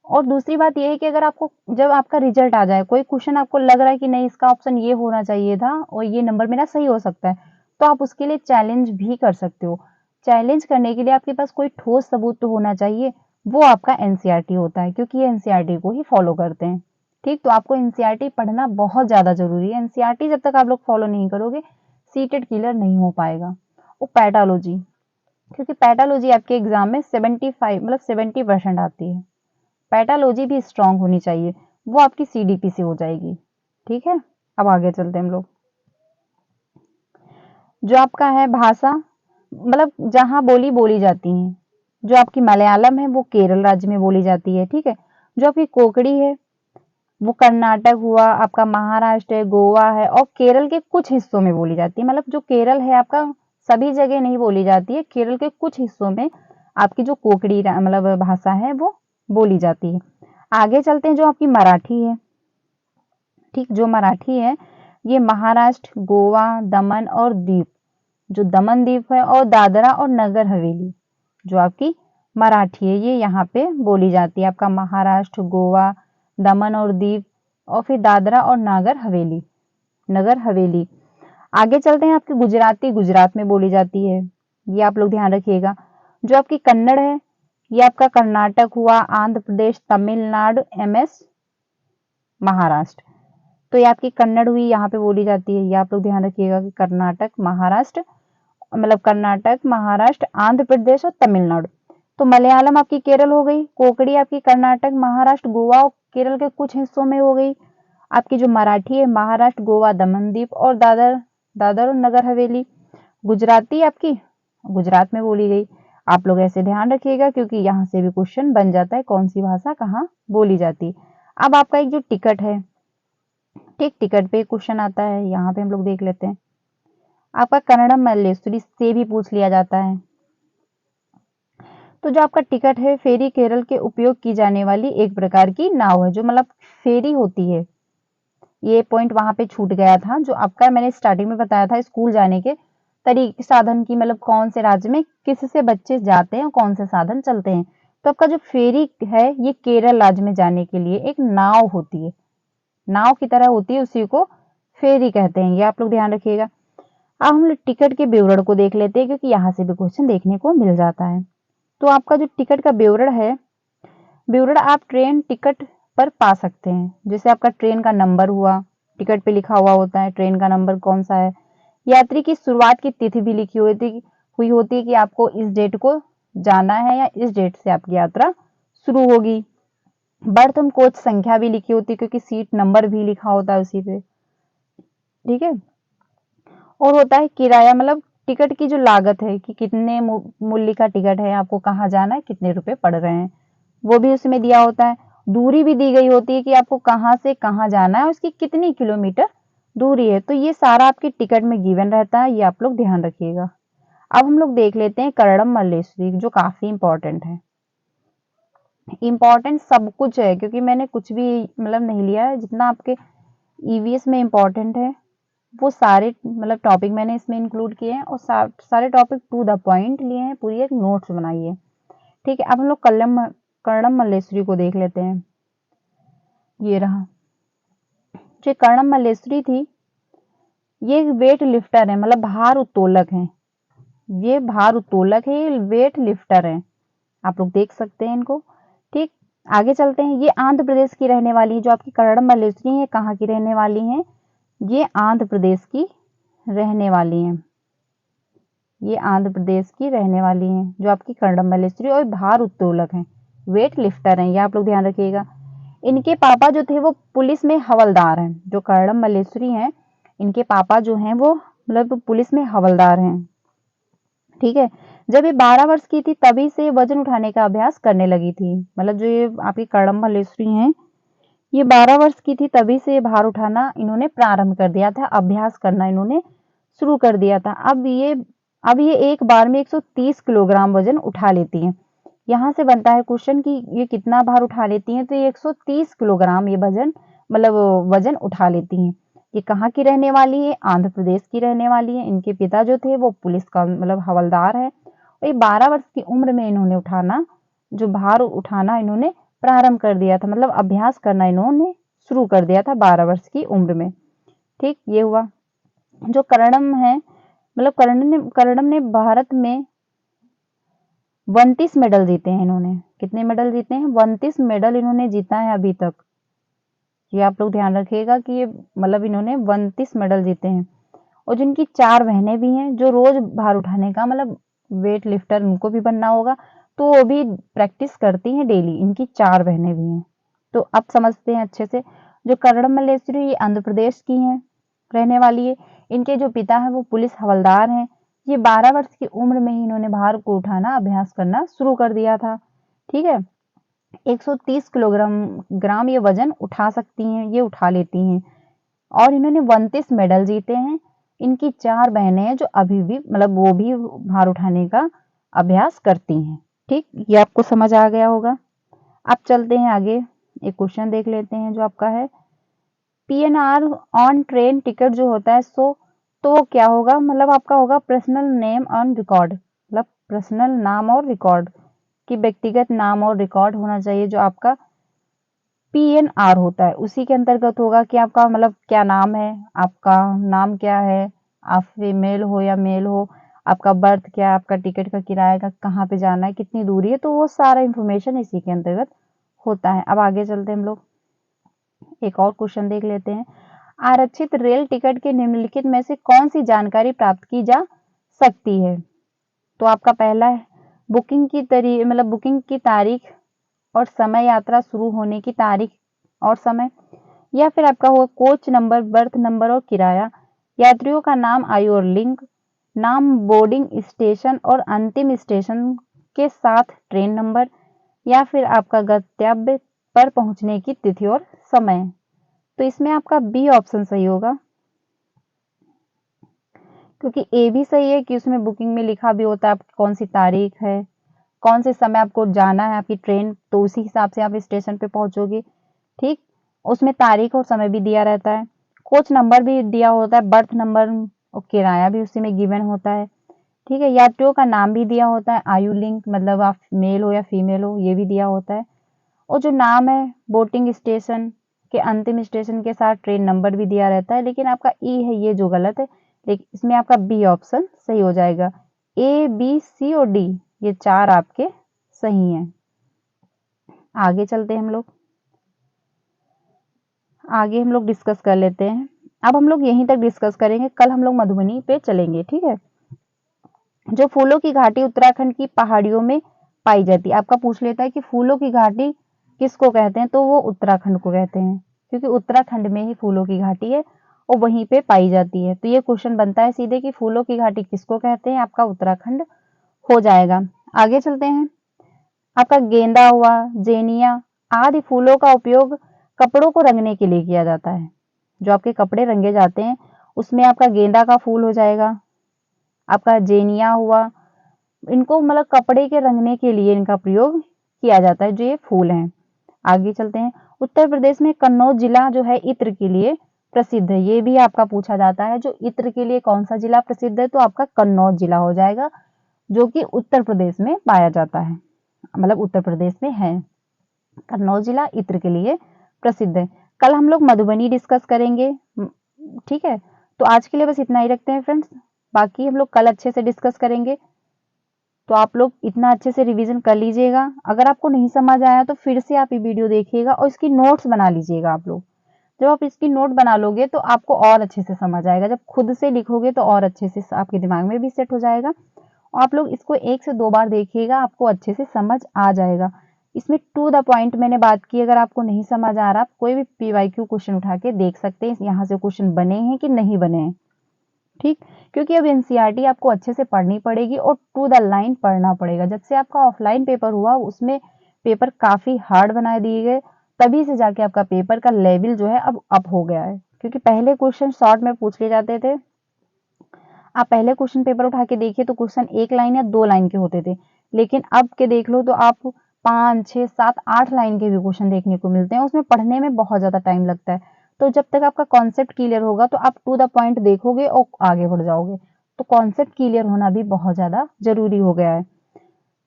और दूसरी बात ये है कि अगर आपको जब आपका रिजल्ट आ जाए, कोई क्वेश्चन आपको लग रहा है कि नहीं इसका ऑप्शन ये होना चाहिए था और ये नंबर मेरा सही हो सकता है, तो आप उसके लिए चैलेंज भी कर सकते हो। चैलेंज करने के लिए आपके पास कोई ठोस सबूत तो होना चाहिए, वो आपका एनसीईआरटी होता है, क्योंकि ये एनसीईआरटी को ही फॉलो करते हैं। ठीक, तो आपको एनसीईआरटी पढ़ना बहुत ज़्यादा ज़रूरी है। एनसीईआरटी जब तक आप लोग फॉलो नहीं करोगे, सीटेट क्लियर नहीं हो पाएगा। वो पैथोलॉजी, क्योंकि पैथोलॉजी आपके एग्जाम में 75 मतलब 70% आती है। पैथोलॉजी भी स्ट्रांग होनी चाहिए, वो आपकी सीडीपी से हो जाएगी। ठीक है, अब आगे चलते हैं हम लोग। जो आपका है भाषा, मतलब जहाँ बोली बोली जाती है, जो आपकी मलयालम है वो केरल राज्य में बोली जाती है। ठीक है, जो आपकी कोंकणी है वो कर्नाटक हुआ, आपका महाराष्ट्र है, गोवा है और केरल के कुछ हिस्सों में बोली जाती है। मतलब जो केरल है आपका सभी जगह नहीं बोली जाती है, केरल के कुछ हिस्सों में आपकी जो कोंकणी मतलब भाषा है वो बोली जाती है। आगे चलते हैं, जो आपकी मराठी है। ठीक, जो मराठी है ये महाराष्ट्र, गोवा, दमन और दीव, जो दमन द्वीप है और दादरा और नगर हवेली, जो आपकी मराठी है ये यहाँ पे बोली जाती है। आपका महाराष्ट्र, गोवा, दमन और दीव और फिर दादरा और नगर हवेली। आगे चलते हैं, आपकी गुजराती गुजरात में बोली जाती है, ये आप लोग ध्यान रखिएगा। जो आपकी कन्नड़ है ये आपका कर्नाटक हुआ, आंध्र प्रदेश, तमिलनाडु, एमएस, महाराष्ट्र। तो ये आपकी कन्नड़ हुई, यहाँ पे बोली जाती है, ये आप लोग ध्यान रखिएगा कि कर्नाटक, महाराष्ट्र, मतलब कर्नाटक, महाराष्ट्र, आंध्र प्रदेश और तमिलनाडु। तो मलयालम आपकी केरल हो गई, कोंकणी आपकी कर्नाटक, महाराष्ट्र, गोवा और केरल के कुछ हिस्सों में हो गई। आपकी जो मराठी है महाराष्ट्र, गोवा, दमन द्वीप और दादर दादर और नगर हवेली। गुजराती आपकी गुजरात में बोली गई। आप लोग ऐसे ध्यान रखिएगा क्योंकि यहाँ से भी क्वेश्चन बन जाता है कौन सी भाषा कहाँ बोली जाती है। अब आपका एक जो टिकट है, ठीक, टिकट पे क्वेश्चन आता है, यहाँ पे हम लोग देख लेते हैं। आपका कन्नड़म मल्लेश्वरी से भी पूछ लिया जाता है। तो जो आपका टिकट है, फेरी केरल के उपयोग की जाने वाली एक प्रकार की नाव है, जो मतलब फेरी होती है। ये पॉइंट वहां पे छूट गया था, जो आपका मैंने स्टार्टिंग में बताया था स्कूल जाने के तरीके साधन की, मतलब कौन से राज्य में किस से बच्चे जाते हैं और कौन से साधन चलते हैं। तो आपका जो फेरी है ये केरल राज्य में जाने के लिए एक नाव होती है, नाव की तरह होती है, उसी को फेरी कहते हैं, ये आप लोग ध्यान रखिएगा। अब हम लोग टिकट के विवरण को देख लेते हैं क्योंकि यहाँ से भी क्वेश्चन देखने को मिल जाता है। तो आपका जो टिकट का विवरण है, विवरण आप ट्रेन टिकट पर पा सकते हैं। जैसे आपका ट्रेन का नंबर हुआ, टिकट पे लिखा हुआ होता है ट्रेन का नंबर कौन सा है। यात्री की शुरुआत की तिथि भी लिखी हुई होती है कि आपको इस डेट को जाना है या इस डेट से आपकी यात्रा शुरू होगी। बर्थ और कोच संख्या भी लिखी होती है क्योंकि सीट नंबर भी लिखा होता है उसी पे। ठीक है, और होता है किराया, मतलब टिकट की जो लागत है कि कितने मूल्य का टिकट है, आपको कहाँ जाना है, कितने रुपए पड़ रहे हैं, वो भी उसमें दिया होता है। दूरी भी दी गई होती है कि आपको कहाँ से कहाँ जाना है, उसकी कितनी किलोमीटर दूरी है। तो ये सारा आपकी टिकट में गिवन रहता है, ये आप लोग ध्यान रखिएगा। अब हम लोग देख लेते हैं कन्नड़म मल्लेश्वरी, जो काफी इंपॉर्टेंट है। इंपॉर्टेंट सब कुछ है क्योंकि मैंने कुछ भी मतलब नहीं लिया है, जितना आपके ईवीएस में इंपॉर्टेंट है वो सारे मतलब टॉपिक मैंने इसमें इंक्लूड किए हैं और सारे टॉपिक टू द पॉइंट लिए हैं, पूरी एक नोट्स बनाई है। ठीक है, अब हम लोग कन्नड़म मल्लेश्वरी को देख लेते हैं। ये रहा, जो कन्नड़म मल्लेश्वरी थी ये वेट लिफ्टर है, मतलब भार उत्तोलक है। ये भार उत्तोलक है, ये वेट लिफ्टर है, आप लोग देख सकते हैं इनको। ठीक, आगे चलते हैं। ये आंध्र प्रदेश की रहने वाली है, जो आपकी कन्नड़म मल्लेश्वरी है कहाँ की रहने वाली है, ये आंध्र प्रदेश की रहने वाली हैं। ये आंध्र प्रदेश की रहने वाली हैं, जो आपकी कन्नड़म मल्लेश्वरी और भार उत्तोलक हैं, वेट लिफ्टर हैं, ये आप लोग ध्यान रखिएगा। इनके पापा जो थे वो पुलिस में हवलदार हैं। जो कन्नड़म मल्लेश्वरी हैं इनके पापा जो हैं वो मतलब पुलिस में हवलदार हैं। ठीक है, जब ये 12 वर्ष की थी तभी से वजन उठाने का अभ्यास करने लगी थी। मतलब जो ये आपकी कन्नड़म मल्लेश्वरी हैं ये 12 वर्ष की थी तभी से भार उठाना इन्होंने प्रारंभ कर दिया था, अभ्यास करना इन्होंने शुरू कर दिया था। अब ये एक बार में 130 किलोग्राम वजन उठा लेती हैं। यहाँ से बनता है क्वेश्चन कि ये कितना भार उठा लेती हैं, तो ये 130 किलोग्राम ये वजन उठा लेती हैं। ये कहाँ की रहने वाली है, आंध्र प्रदेश की रहने वाली है। इनके पिता जो थे वो पुलिस का मतलब हवलदार है और ये 12 वर्ष की उम्र में इन्होंने जो भार उठाना इन्होंने प्रारंभ कर दिया था, मतलब अभ्यास करना इन्होंने शुरू कर दिया था 12 वर्ष की उम्र में। ठीक, ये हुआ। जो कर्णम है, मतलब कर्णम ने भारत में 29 मेडल जीते हैं इन्होंने। कितने मेडल जीते हैं? 29 मेडल इन्होंने जीता है अभी तक। ये आप लोग ध्यान रखिएगा कि ये मतलब इन्होंने 29 मेडल जीते हैं। और जिनकी 4 बहनें भी हैं जो रोज भार उठाने का मतलब वेट लिफ्टर उनको भी बनना होगा, तो वो भी प्रैक्टिस करती हैं डेली। इनकी 4 बहनें भी हैं। तो अब समझते हैं अच्छे से। जो कर्णम मल्लेश्वरी ये आंध्र प्रदेश की हैं, रहने वाली है। इनके जो पिता हैं वो पुलिस हवलदार हैं। ये 12 वर्ष की उम्र में ही इन्होंने भार को उठाना अभ्यास करना शुरू कर दिया था। ठीक है, 130 किलोग्राम ये वजन उठा सकती हैं, ये उठा लेती हैं। और इन्होंने 29 मेडल जीते हैं। इनकी 4 बहनें हैं जो अभी भी मतलब वो भी भार उठाने का अभ्यास करती हैं। ठीक, ये आपको समझ आ गया होगा। अब चलते हैं आगे, एक क्वेश्चन देख लेते हैं जो आपका है पीएनआर ऑन ट्रेन टिकट जो होता है तो वो क्या होगा? मतलब आपका होगा पर्सनल नेम ऑन रिकॉर्ड, मतलब पर्सनल नाम और रिकॉर्ड कि व्यक्तिगत नाम और रिकॉर्ड होना चाहिए। जो आपका पीएनआर होता है उसी के अंतर्गत होगा कि आपका मतलब क्या नाम है, आपका नाम क्या है, आप फीमेल हो या मेल हो, आपका बर्थ क्या है, आपका टिकट का किराया का कहाँ पे जाना है, कितनी दूरी है, तो वो सारा इंफॉर्मेशन इसी के अंतर्गत होता है। अब आगे चलते हैं हम लोग, एक और क्वेश्चन देख लेते हैं। आरक्षित रेल टिकट के निम्नलिखित में से कौन सी जानकारी प्राप्त की जा सकती है? तो आपका पहला है बुकिंग की तारीख और समय, यात्रा शुरू होने की तारीख और समय, या फिर आपका होगा कोच नंबर, बर्थ नंबर और किराया, यात्रियों का नाम, आयु और लिंग, नाम, बोर्डिंग स्टेशन और अंतिम स्टेशन के साथ ट्रेन नंबर, या फिर आपका गंतव्य पर पहुंचने की तिथि और समय। तो इसमें आपका बी ऑप्शन सही होगा, क्योंकि ए भी सही है कि उसमें बुकिंग में लिखा भी होता है आपकी कौन सी तारीख है, कौन से समय आपको जाना है आपकी ट्रेन, तो उसी हिसाब से आप स्टेशन पे पहुंचोगे। ठीक, उसमें तारीख और समय भी दिया रहता है, कोच नंबर भी दिया होता है, बर्थ नंबर और किराया भी उसी में गिवन होता है। ठीक है, यात्रियों का नाम भी दिया होता है, आयु लिंक मतलब आप मेल हो या फीमेल हो ये भी दिया होता है, और जो नाम है बोटिंग स्टेशन के अंतिम स्टेशन के साथ ट्रेन नंबर भी दिया रहता है। लेकिन आपका ई है ये जो गलत है, लेकिन इसमें आपका बी ऑप्शन सही हो जाएगा। ए बी सी और डी ये 4 आपके सही हैं। आगे चलते हैं हम लोग, आगे हम लोग डिस्कस कर लेते हैं। अब हम लोग यहीं तक डिस्कस करेंगे, कल हम लोग मधुबनी पे चलेंगे। ठीक है, जो फूलों की घाटी उत्तराखंड की पहाड़ियों में पाई जाती है। आपका पूछ लेता है कि फूलों की घाटी किसको कहते हैं, तो वो उत्तराखंड को कहते हैं, क्योंकि उत्तराखंड में ही फूलों की घाटी है और वहीं पे पाई जाती है। तो ये क्वेश्चन बनता है सीधे कि फूलों की घाटी किसको कहते हैं, आपका उत्तराखंड हो जाएगा। आगे चलते हैं, आपका गेंदा हुआ, जेनिया आदि फूलों का उपयोग कपड़ों को रंगने के लिए किया जाता है। जो आपके कपड़े रंगे जाते हैं उसमें आपका गेंदा का फूल हो जाएगा, आपका जेनिया हुआ, इनको मतलब कपड़े के रंगने के लिए इनका प्रयोग किया जाता है, जो ये फूल हैं। आगे चलते हैं, उत्तर प्रदेश में कन्नौज जिला जो है इत्र के लिए प्रसिद्ध है। ये भी आपका पूछा जाता है, जो इत्र के लिए कौन सा जिला प्रसिद्ध है, तो आपका कन्नौज जिला हो जाएगा, जो कि उत्तर प्रदेश में पाया जाता है, मतलब उत्तर प्रदेश में है। कन्नौज जिला इत्र के लिए प्रसिद्ध है। कल हम लोग मधुबनी डिस्कस करेंगे। ठीक है, तो आज के लिए बस इतना ही रखते हैं फ्रेंड्स, बाकी हम लोग कल अच्छे से डिस्कस करेंगे। तो आप लोग इतना अच्छे से रिवीजन कर लीजिएगा। अगर आपको नहीं समझ आया तो फिर से आप ये वीडियो देखिएगा और इसकी नोट्स बना लीजिएगा आप लोग। जब आप इसकी नोट बना लोगे तो आपको और अच्छे से समझ आएगा, जब खुद से लिखोगे तो और अच्छे से आपके दिमाग में भी सेट हो जाएगा। और आप लोग इसको 1 से 2 बार देखिएगा, आपको अच्छे से समझ आ जाएगा। इसमें टू द पॉइंट मैंने बात की, अगर आपको नहीं समझ आ रहा, आप कोई भी पीवाईक्यू क्वेश्चन उठा के देख सकते हैं, यहाँ से क्वेश्चन बने हैं कि नहीं बने हैं। ठीक, क्योंकि अब एनसीईआरटी आपको अच्छे से पढ़नी पड़ेगी और टू द लाइन पढ़ना पड़ेगा। जब से आपका ऑफलाइन पेपर हुआ उसमें पेपर काफी हार्ड बना दिए गए, तभी से जाके आपका पेपर का लेवल जो है अब अप हो गया है। क्योंकि पहले क्वेश्चन शॉर्ट में पूछ लिए जाते थे, आप पहले क्वेश्चन पेपर उठा के देखिए तो क्वेश्चन 1 लाइन या 2 लाइन के होते थे, लेकिन अब के देख लो तो आप 5, 6, 7, 8 लाइन के भी क्वेश्चन देखने को मिलते हैं। उसमें पढ़ने में बहुत ज्यादा टाइम लगता है। तो जब तक आपका कॉन्सेप्ट क्लियर होगा तो आप टू द पॉइंट देखोगे और आगे बढ़ जाओगे। तो कॉन्सेप्ट क्लियर होना भी बहुत ज्यादा जरूरी हो गया है।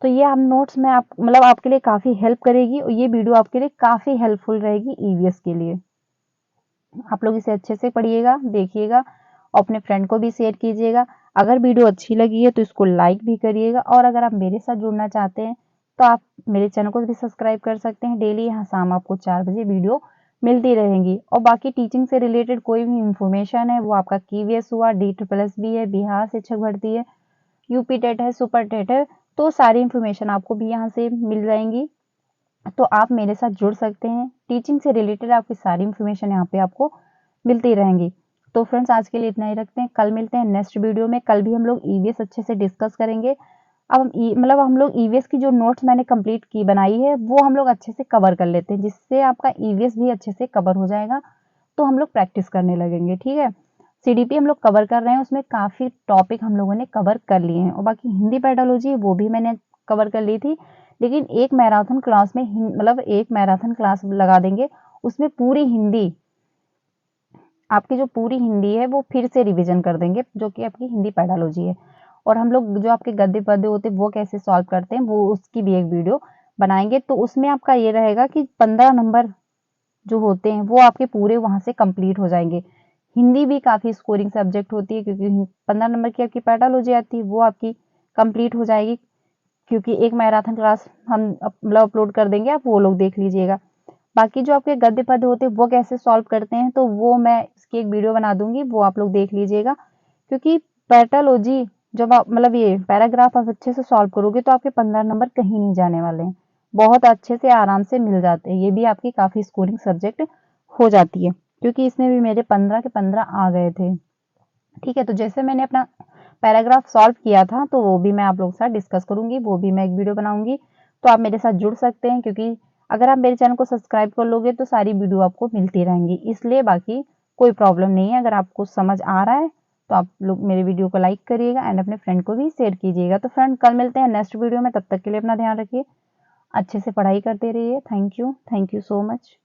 तो ये हम नोट्स में आप मतलब आपके लिए काफ़ी हेल्प करेगी और ये वीडियो आपके लिए काफ़ी हेल्पफुल रहेगी ईवीएस के लिए। आप लोग इसे अच्छे से पढ़िएगा, देखिएगा और अपने फ्रेंड को भी शेयर कीजिएगा। अगर वीडियो अच्छी लगी है तो इसको लाइक भी करिएगा और अगर आप मेरे साथ जुड़ना चाहते हैं तो आप मेरे चैनल को भी सब्सक्राइब कर सकते हैं। डेली यहाँ शाम आपको 4 बजे वीडियो मिलती रहेंगी और बाकी टीचिंग से रिलेटेड कोई भी इंफॉर्मेशन है, वो आपका कीवीएस हुआ, DSSB है, बिहार शिक्षक भर्ती है, यूपी टेट है, सुपर टेट है, तो सारी इंफॉर्मेशन आपको भी यहाँ से मिल जाएंगी। तो आप मेरे साथ जुड़ सकते हैं। टीचिंग से रिलेटेड आपकी सारी इंफॉर्मेशन यहाँ पे आपको मिलती रहेंगी। तो फ्रेंड्स आज के लिए इतना ही रखते हैं। कल मिलते हैं नेक्स्ट वीडियो में। कल भी हम लोग ईवीएस अच्छे से डिस्कस करेंगे। अब हम लोग ईवीएस की जो नोट्स मैंने कंप्लीट की बनाई है वो हम लोग अच्छे से कवर कर लेते हैं, जिससे आपका ईवीएस भी अच्छे से कवर हो जाएगा। तो हम लोग प्रैक्टिस करने लगेंगे, ठीक है। सीडीपी हम लोग कवर कर रहे हैं, उसमें काफ़ी टॉपिक हम लोगों ने कवर कर लिए हैं और बाकी हिंदी पेडोलॉजी वो भी मैंने कवर कर ली थी। लेकिन एक मैराथन क्लास में मतलब एक मैराथन क्लास लगा देंगे, उसमें पूरी हिंदी आपकी जो पूरी हिंदी है वो फिर से रिवीजन कर देंगे, जो कि आपकी हिंदी पेडोलॉजी है। और हम लोग जो आपके गद्य पद्य होते हैं वो कैसे सॉल्व करते हैं, वो उसकी भी एक वीडियो बनाएंगे। तो उसमें आपका ये रहेगा कि 15 नंबर जो होते हैं वो आपके पूरे वहां से कंप्लीट हो जाएंगे। हिंदी भी काफ़ी स्कोरिंग सब्जेक्ट होती है, क्योंकि 15 नंबर की आपकी पेडोलॉजी आती है, वो आपकी कंप्लीट हो जाएगी। क्योंकि एक मैराथन क्लास हम मतलब अपलोड कर देंगे, आप वो लोग देख लीजिएगा। बाकी जो आपके गद्य पद्य होते हैं वो कैसे सॉल्व करते हैं, तो वो मैं इसकी एक वीडियो बना दूंगी, वो आप लोग देख लीजिएगा। क्योंकि पेडोलॉजी जब आप मतलब ये पैराग्राफ आप अच्छे से सॉल्व करोगे तो आपके 15 नंबर कहीं नहीं जाने वाले हैं, बहुत अच्छे से आराम से मिल जाते हैं। ये भी आपकी काफ़ी स्कोरिंग सब्जेक्ट हो जाती है, क्योंकि इसमें भी मेरे 15 के 15 आ गए थे। ठीक है, तो जैसे मैंने अपना पैराग्राफ सॉल्व किया था तो वो भी मैं आप लोगों के साथ डिस्कस करूंगी, वो भी मैं एक वीडियो बनाऊंगी। तो आप मेरे साथ जुड़ सकते हैं, क्योंकि अगर आप मेरे चैनल को सब्सक्राइब कर लोगे तो सारी वीडियो आपको मिलती रहेंगी, इसलिए बाकी कोई प्रॉब्लम नहीं है। अगर आपको समझ आ रहा है तो आप लोग मेरे वीडियो को लाइक करिएगा एंड अपने फ्रेंड को भी शेयर कीजिएगा। तो फ्रेंड कल मिलते हैं नेक्स्ट वीडियो में, तब तक के लिए अपना ध्यान रखिए, अच्छे से पढ़ाई करते रहिए। Thank you so much.